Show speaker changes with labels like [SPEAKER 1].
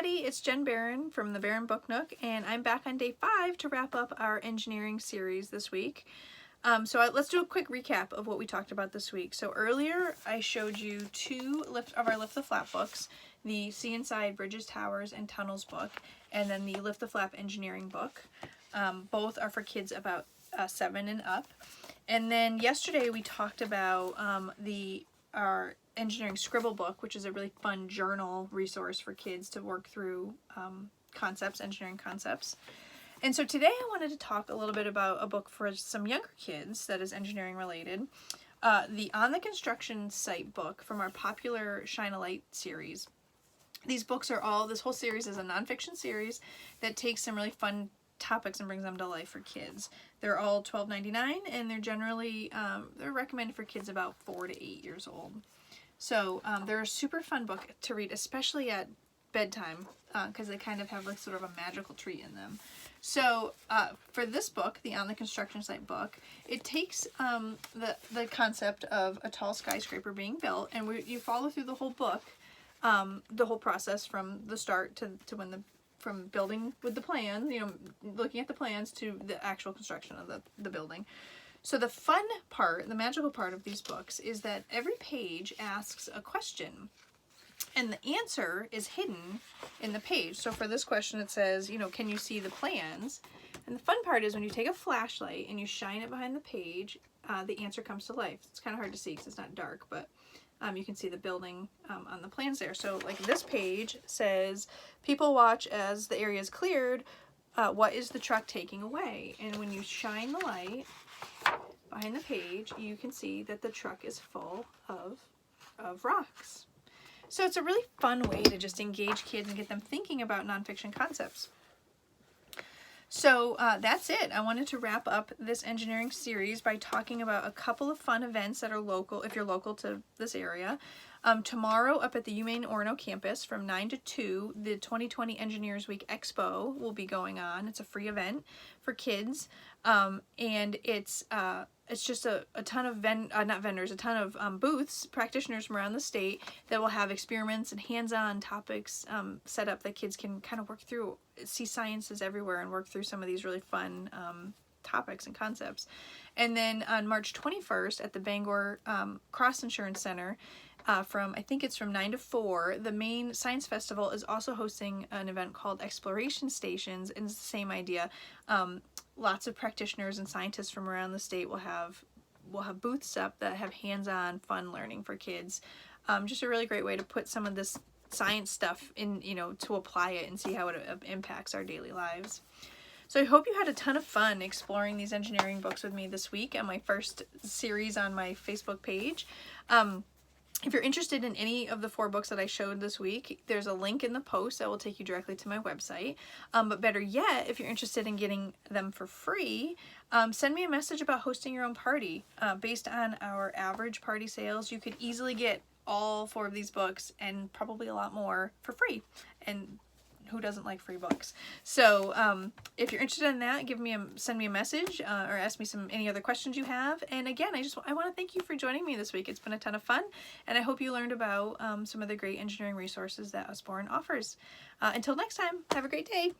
[SPEAKER 1] everybody, it's Jen Barron from the Barron Book Nook, and I'm back on day 5 to wrap up our engineering series this week. Let's do a quick recap of what we talked about this week. So earlier I showed you 2 of our Lift the Flap books, the See Inside Bridges, Towers, and Tunnels book, and then the Lift the Flap engineering book. Both are for kids about 7 and up. And then yesterday we talked about our engineering scribble book, which is a really fun journal resource for kids to work through engineering concepts. And so today I wanted to talk a little bit about a book for some younger kids that is engineering related. The On the Construction Site book from our popular Shine a Light series. These books are all, this whole series is a nonfiction series that takes some really fun topics and brings them to life for kids. They're all $12.99 and they're generally, they're recommended for kids about 4 to 8 years old. So they're a super fun book to read, especially at bedtime, because they kind of have like sort of a magical treat in them. So for this book, the On the Construction Site book, it takes the concept of a tall skyscraper being built, and you follow through the whole book, the whole process from the start to when from building with the plan, looking at the plans to the actual construction of the building. So the fun part, the magical part of these books is that every page asks a question and the answer is hidden in the page. So for this question it says, can you see the plans? And the fun part is when you take a flashlight and you shine it behind the page, the answer comes to life. It's kind of hard to see because it's not dark, but you can see the building on the plans there. So like this page says, people watch as the area is cleared. What is the truck taking away? And when you shine the light behind the page, you can see that the truck is full of rocks. So it's a really fun way to just engage kids and get them thinking about nonfiction concepts. So that's it. I wanted to wrap up this engineering series by talking about a couple of fun events that are local, if you're local to this area. Tomorrow up at the UMaine Orono campus from 9 to 2, the 2020 Engineers Week Expo will be going on. It's a free event for kids, and it's just a ton of a ton of booths, practitioners from around the state that will have experiments and hands-on topics set up that kids can kind of work through, see sciences everywhere and work through some of these really fun topics and concepts. And then on March 21st at the Bangor Cross Insurance Center, I think it's from 9 to 4, the Maine Science Festival is also hosting an event called Exploration Stations, and it's the same idea. Lots of practitioners and scientists from around the state will have booths up that have hands-on fun learning for kids. Just a really great way to put some of this science stuff in, to apply it and see how it impacts our daily lives. So I hope you had a ton of fun exploring these engineering books with me this week on my first series on my Facebook page. If you're interested in any of the 4 books that I showed this week, there's a link in the post that will take you directly to my website. But better yet, if you're interested in getting them for free, send me a message about hosting your own party. Based on our average party sales, you could easily get all 4 of these books and probably a lot more for free. And who doesn't like free books? So if you're interested in that, send me a message or ask me any other questions you have. And again, I want to thank you for joining me this week. It's been a ton of fun, and I hope you learned about some of the great engineering resources that Usborne offers. Until next time, have a great day.